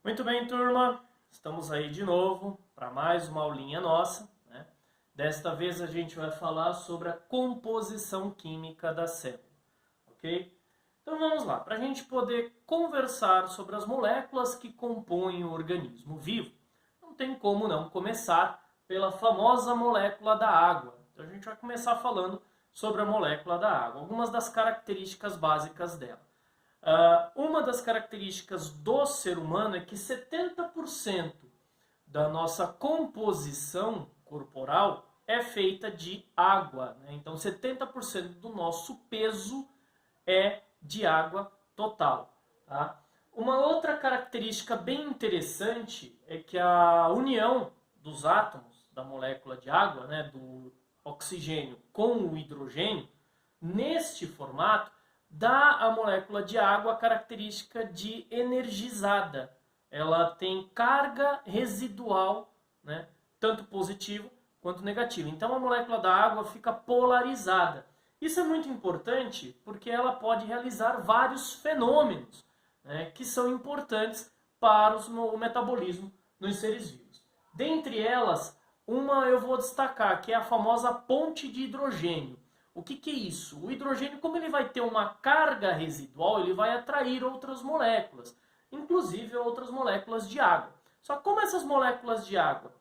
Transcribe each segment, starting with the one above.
Muito bem, turma. Estamos aí de novo para mais uma aulinha nossa, né? Desta vez a gente vai falar sobre a composição química da célula, ok? Então vamos lá. Para a gente poder conversar sobre as moléculas que compõem o organismo vivo, não tem como não começar pela famosa molécula da água. Então a gente vai começar falando sobre a molécula da água, algumas das características básicas dela. Uma das características do ser humano é que 70% da nossa composição corporal é feita de água, né? Então 70% do nosso peso é de água total. Tá? Uma outra característica bem interessante é que a união dos átomos da molécula de água, né, do oxigênio com o hidrogênio, neste formato, dá à molécula de água a característica de energizada. Ela tem carga residual, né, tanto positiva quanto negativa. Então a molécula da água fica polarizada. Isso é muito importante porque ela pode realizar vários fenômenos, né, que são importantes para o metabolismo nos seres vivos. Dentre elas, uma eu vou destacar, que é a famosa ponte de hidrogênio. O que é isso? O hidrogênio, como ele vai ter uma carga residual, ele vai atrair outras moléculas, inclusive outras moléculas de água. Só que como essas moléculas de água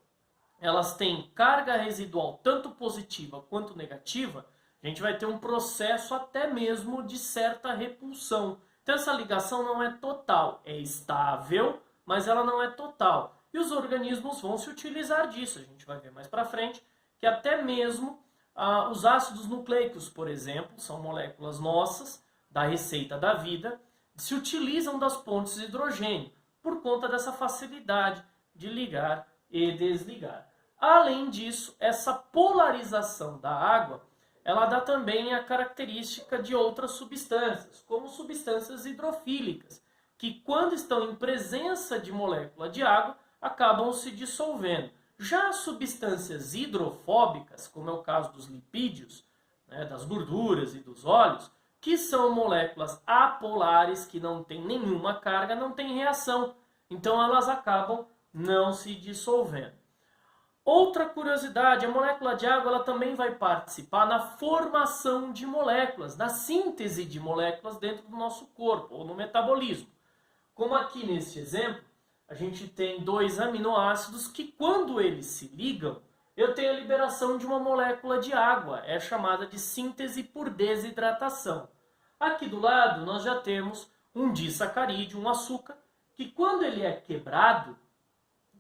elas têm carga residual tanto positiva quanto negativa, a gente vai ter um processo até mesmo de certa repulsão. Então essa ligação não é total, é estável, mas ela não é total. E os organismos vão se utilizar disso. A gente vai ver mais para frente que até mesmo os ácidos nucleicos, por exemplo, são moléculas nossas, da receita da vida, se utilizam das pontes de hidrogênio, por conta dessa facilidade de ligar e desligar. Além disso, essa polarização da água, ela dá também a característica de outras substâncias, como substâncias hidrofílicas, que quando estão em presença de molécula de água, acabam se dissolvendo. Já as substâncias hidrofóbicas, como é o caso dos lipídios, né, das gorduras e dos óleos, que são moléculas apolares, que não têm nenhuma carga, não têm reação. Então elas acabam não se dissolvendo. Outra curiosidade, a molécula de água ela também vai participar na formação de moléculas, na síntese de moléculas dentro do nosso corpo, ou no metabolismo. Como aqui neste exemplo, a gente tem dois aminoácidos que, quando eles se ligam, eu tenho a liberação de uma molécula de água. É chamada de síntese por desidratação. Aqui do lado, nós já temos um disacarídeo, um açúcar, que quando ele é quebrado,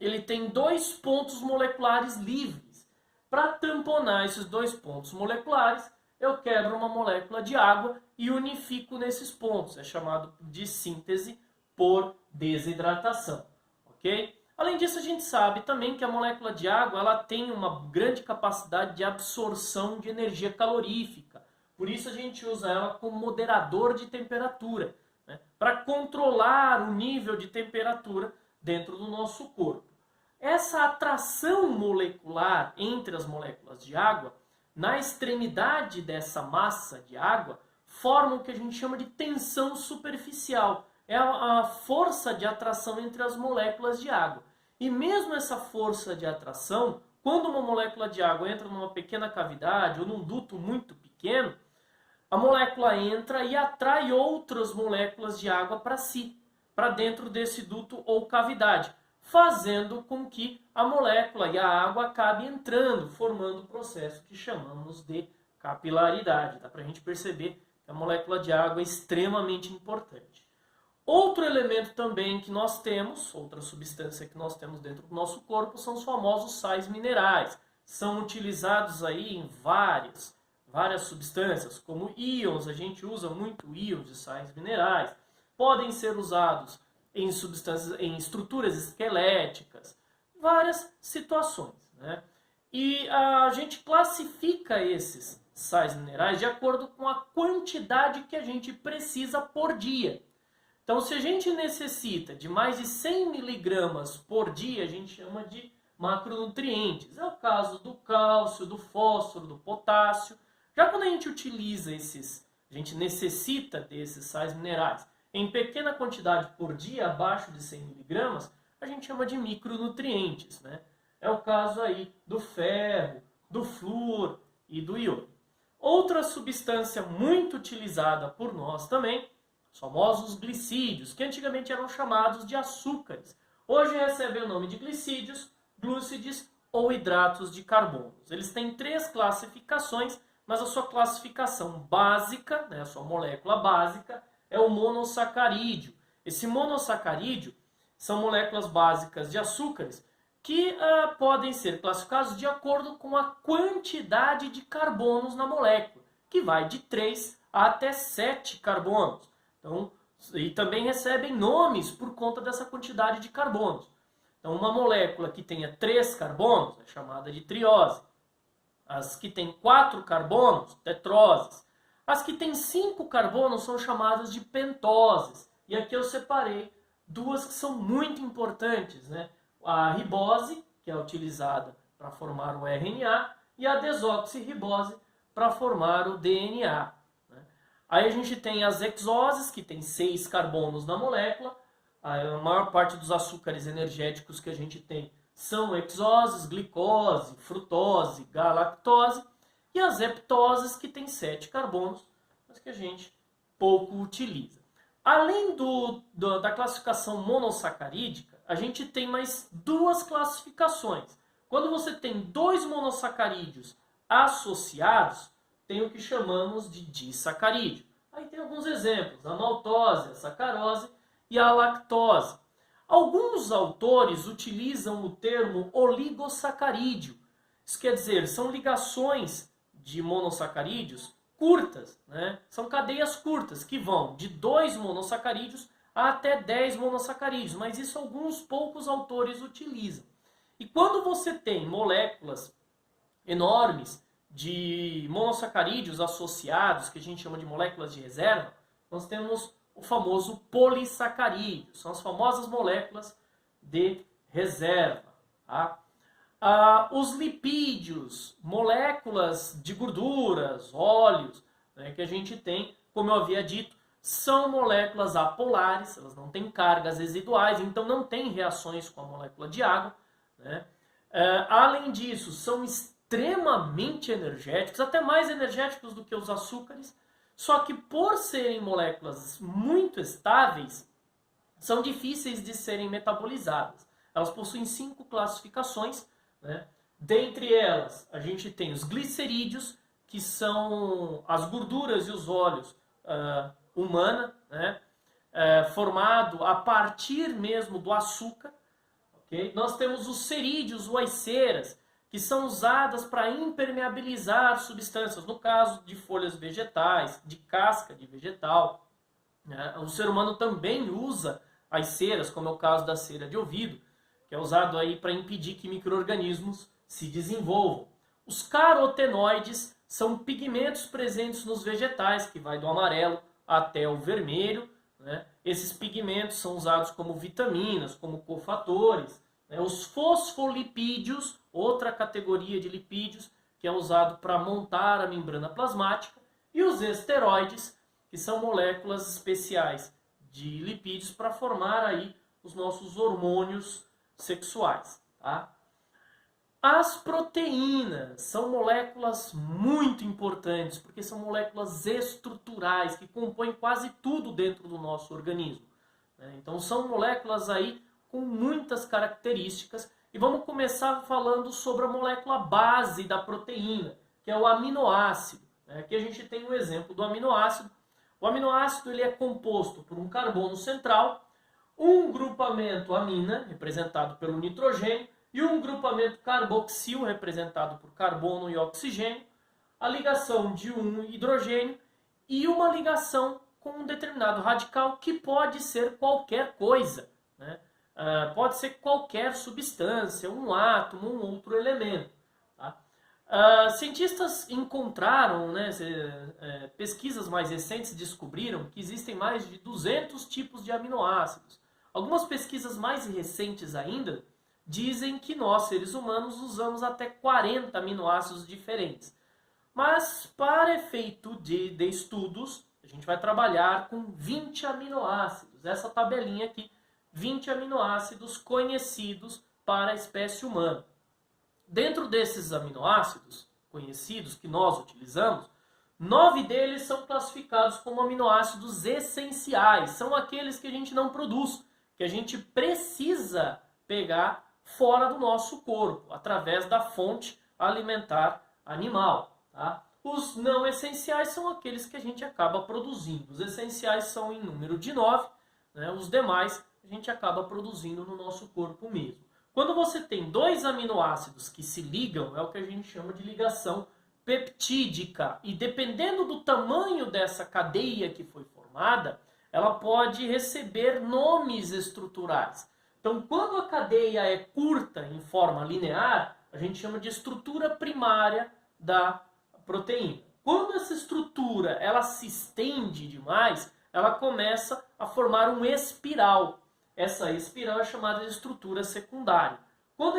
ele tem dois pontos moleculares livres. Para tamponar esses dois pontos moleculares, eu quebro uma molécula de água e unifico nesses pontos. É chamado de síntese por desidratação. Okay? Além disso, a gente sabe também que a molécula de água ela tem uma grande capacidade de absorção de energia calorífica. Por isso a gente usa ela como moderador de temperatura, né? Para controlar o nível de temperatura dentro do nosso corpo. Essa atração molecular entre as moléculas de água, na extremidade dessa massa de água, forma o que a gente chama de tensão superficial. É a força de atração entre as moléculas de água. E mesmo essa força de atração, quando uma molécula de água entra numa pequena cavidade ou num duto muito pequeno, a molécula entra e atrai outras moléculas de água para si, para dentro desse duto ou cavidade, fazendo com que a molécula e a água acabe entrando, formando o processo que chamamos de capilaridade. Dá para a gente perceber que a molécula de água é extremamente importante. Outro elemento também que nós temos, outra substância que nós temos dentro do nosso corpo, são os famosos sais minerais. São utilizados aí em várias substâncias, como íons, a gente usa muito íons de sais minerais. Podem ser usados em substâncias, em estruturas esqueléticas, várias situações, né? E a gente classifica esses sais minerais de acordo com a quantidade que a gente precisa por dia. Então, se a gente necessita de mais de 100 miligramas por dia, a gente chama de macronutrientes. É o caso do cálcio, do fósforo, do potássio. Já quando a gente utiliza a gente necessita desses sais minerais em pequena quantidade por dia, abaixo de 100 miligramas, a gente chama de micronutrientes, né? É o caso aí do ferro, do flúor e do iodo. Outra substância muito utilizada por nós também, os famosos glicídios, que antigamente eram chamados de açúcares. Hoje recebem o nome de glicídios, glúcides ou hidratos de carbono. Eles têm 3 classificações, mas a sua classificação básica, né, a sua molécula básica, é o monossacarídeo. Esse monossacarídeo são moléculas básicas de açúcares que podem ser classificados de acordo com a quantidade de carbonos na molécula, que vai de 3 até 7 carbonos. Então, e também recebem nomes por conta dessa quantidade de carbonos. Então, uma molécula que tenha 3 carbonos é chamada de triose. As que têm 4 carbonos, tetroses. As que têm 5 carbonos são chamadas de pentoses. E aqui eu separei 2 que são muito importantes, né? A ribose, que é utilizada para formar o RNA, e a desoxirribose para formar o DNA. Né? Aí a gente tem as hexoses, que tem 6 carbonos na molécula. A maior parte dos açúcares energéticos que a gente tem são hexoses, glicose, frutose, galactose. E as heptoses, que tem 7 carbonos, mas que a gente pouco utiliza. Além da classificação monossacarídica, a gente tem mais 2 classificações. Quando você tem 2 monossacarídeos associados, tem o que chamamos de disacarídeo. Aí tem alguns exemplos, a maltose, a sacarose e a lactose. Alguns autores utilizam o termo oligossacarídeo. Isso quer dizer, são ligações de monossacarídeos curtas, né? São cadeias curtas que vão de 2 monossacarídeos até 10 monossacarídeos, mas isso alguns poucos autores utilizam. E quando você tem moléculas enormes de monossacarídeos associados, que a gente chama de moléculas de reserva, nós temos o famoso polissacarídeo, são as famosas moléculas de reserva. Tá? Os lipídios, moléculas de gorduras, óleos, né, que a gente tem, como eu havia dito, são moléculas apolares, elas não têm cargas residuais, então não têm reações com a molécula de água. Né? Além disso, são extremamente energéticos, até mais energéticos do que os açúcares, só que por serem moléculas muito estáveis, são difíceis de serem metabolizadas. Elas possuem 5 classificações, né? Dentre elas, a gente tem os glicerídeos, que são as gorduras e os óleos humana, né? Formado a partir mesmo do açúcar. Okay? Nós temos os cerídeos ou as ceras, que são usadas para impermeabilizar substâncias, no caso de folhas vegetais, de casca de vegetal. Né? O ser humano também usa as ceras, como é o caso da cera de ouvido, que é usado aí para impedir que micro-organismos se desenvolvam. Os carotenoides são pigmentos presentes nos vegetais, que vai do amarelo até o vermelho. Né? Esses pigmentos são usados como vitaminas, como cofatores. Né? Os fosfolipídios, outra categoria de lipídios, que é usado para montar a membrana plasmática. E os esteroides, que são moléculas especiais de lipídios para formar aí os nossos hormônios sexuais. Tá? As proteínas são moléculas muito importantes, porque são moléculas estruturais, que compõem quase tudo dentro do nosso organismo. Então são moléculas aí com muitas características. E vamos começar falando sobre a molécula base da proteína, que é o aminoácido. Aqui a gente tem um exemplo do aminoácido. O aminoácido ele é composto por um carbono central, um grupamento amina, representado pelo nitrogênio, e um grupamento carboxil, representado por carbono e oxigênio, a ligação de um hidrogênio e uma ligação com um determinado radical, que pode ser qualquer coisa. Né? Pode ser qualquer substância, um átomo, um outro elemento. Tá? Cientistas encontraram, né, pesquisas mais recentes descobriram que existem mais de 200 tipos de aminoácidos. Algumas pesquisas mais recentes ainda dizem que nós, seres humanos, usamos até 40 aminoácidos diferentes. Mas, para efeito de estudos, a A gente vai trabalhar com 20 aminoácidos. Essa tabelinha aqui, 20 aminoácidos conhecidos para a espécie humana. Dentro desses aminoácidos conhecidos que nós utilizamos, 9 deles são classificados como aminoácidos essenciais. São aqueles que a gente não produz, que a gente precisa pegar fora do nosso corpo, através da fonte alimentar animal. Tá? Os não essenciais são aqueles que a gente acaba produzindo. Os essenciais são em número de 9, né? Os demais a gente acaba produzindo no nosso corpo mesmo. Quando você tem dois aminoácidos que se ligam, é o que a gente chama de ligação peptídica. E dependendo do tamanho dessa cadeia que foi formada, ela pode receber nomes estruturais. Então, quando a cadeia é curta em forma linear, a gente chama de estrutura primária da proteína. Quando essa estrutura ela se estende demais, ela começa a formar um espiral. Essa espiral é chamada de estrutura secundária. Quando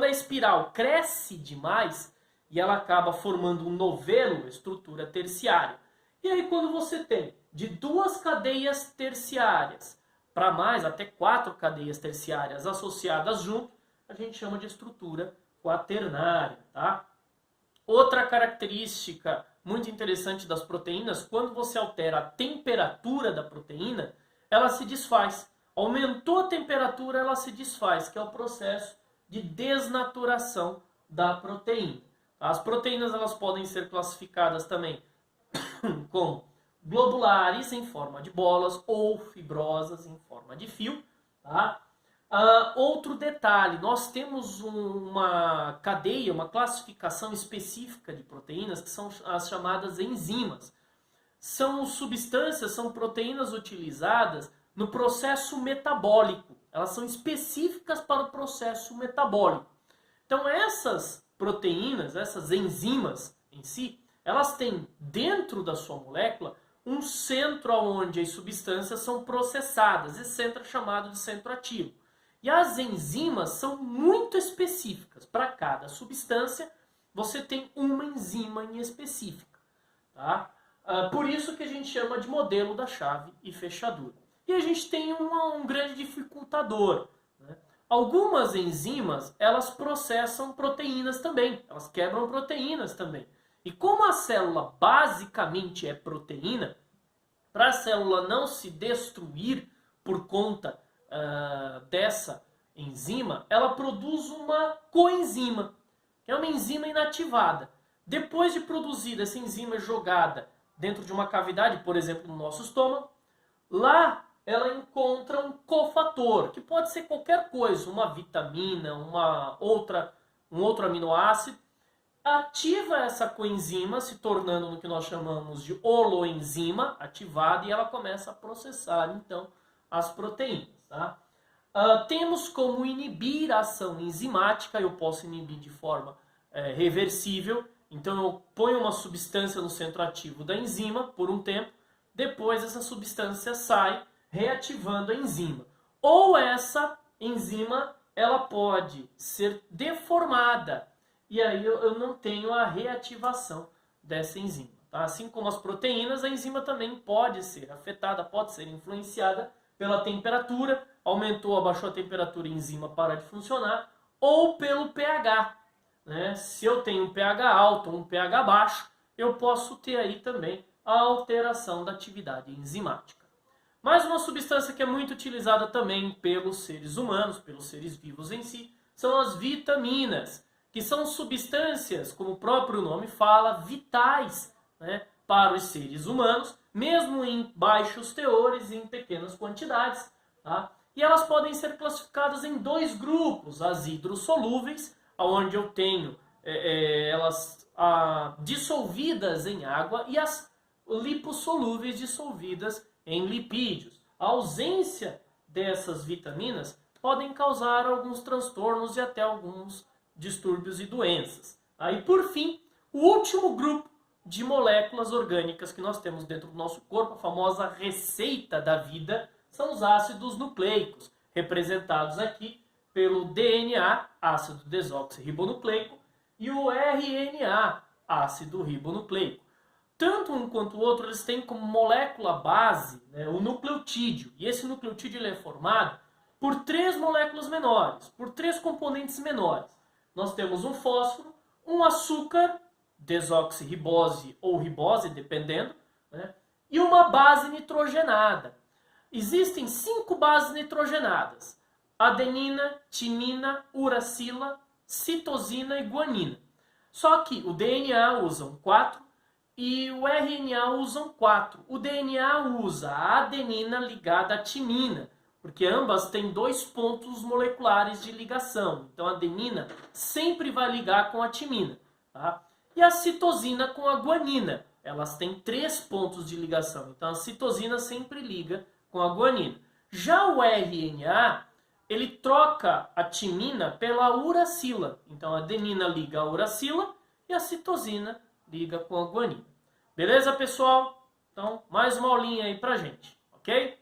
a espiral cresce demais e ela acaba formando um novelo, estrutura terciária. E aí quando você tem de 2 cadeias terciárias para mais, até 4 cadeias terciárias associadas junto, a gente chama de estrutura quaternária. Tá? Outra característica muito interessante das proteínas, quando você altera a temperatura da proteína, ela se desfaz. Aumentou a temperatura, ela se desfaz, que é o processo de desnaturação da proteína. As proteínas elas podem ser classificadas também como globulares em forma de bolas ou fibrosas em forma de fio. Tá? Outro detalhe, nós temos uma cadeia, uma classificação específica de proteínas que são as chamadas enzimas. São substâncias, são proteínas utilizadas no processo metabólico. Elas são específicas para o processo metabólico. Então essas proteínas, essas enzimas em si, elas têm dentro da sua molécula um centro onde as substâncias são processadas. Esse centro é chamado de centro ativo. E as enzimas são muito específicas. Para cada substância, você tem uma enzima em específica. Tá? Por isso que a gente chama de modelo da chave e fechadura. E a gente tem um grande dificultador. Né? Algumas enzimas, elas processam proteínas também. Elas quebram proteínas também. E como a célula basicamente é proteína, para a célula não se destruir por conta dessa enzima, ela produz uma coenzima, que é uma enzima inativada. Depois de produzida essa enzima jogada dentro de uma cavidade, por exemplo, no nosso estômago, lá ela encontra um cofator, que pode ser qualquer coisa, uma vitamina, um outro aminoácido, ativa essa coenzima, se tornando no que nós chamamos de holoenzima ativada, e ela começa a processar, então, as proteínas. Tá? Temos como inibir a ação enzimática, eu posso inibir de forma reversível, então eu ponho uma substância no centro ativo da enzima por um tempo, depois essa substância sai, reativando a enzima. Ou essa enzima ela pode ser deformada, e aí eu não tenho a reativação dessa enzima. Tá? Assim como as proteínas, a enzima também pode ser afetada, pode ser influenciada pela temperatura, aumentou, abaixou a temperatura, a enzima para de funcionar, ou pelo pH. Né? Se eu tenho um pH alto ou um pH baixo, eu posso ter aí também a alteração da atividade enzimática. Mais uma substância que é muito utilizada também pelos seres humanos, pelos seres vivos em si, são as vitaminas, que são substâncias, como o próprio nome fala, vitais, né, para os seres humanos, mesmo em baixos teores e em pequenas quantidades. Tá? E elas podem ser classificadas em 2 grupos, as hidrossolúveis, onde eu tenho elas dissolvidas em água, e as lipossolúveis dissolvidas em lipídios. A ausência dessas vitaminas podem causar alguns transtornos e até alguns distúrbios e doenças. E por fim, o último grupo de moléculas orgânicas que nós temos dentro do nosso corpo, a famosa receita da vida, são os ácidos nucleicos, representados aqui pelo DNA, ácido desoxirribonucleico, e o RNA, ácido ribonucleico. tanto um quanto o outro, eles têm como molécula base, né, o nucleotídeo. E esse nucleotídeo ele é formado por 3 moléculas menores, por 3 componentes menores. Nós temos um fósforo, um açúcar, desoxirribose ou ribose, dependendo, né, e uma base nitrogenada. Existem 5 bases nitrogenadas: adenina, timina, uracila, citosina e guanina. Só que o DNA usa 4 e o RNA usam 4. O DNA usa a adenina ligada à timina, porque ambas têm 2 pontos moleculares de ligação. Então a adenina sempre vai ligar com a timina. Tá? E a citosina com a guanina. Elas têm 3 pontos de ligação. Então a citosina sempre liga com a guanina. Já o RNA, ele troca a timina pela uracila. Então a adenina liga a uracila e a citosina liga com a guanina. Beleza, pessoal? Então, mais uma aulinha aí pra gente, ok?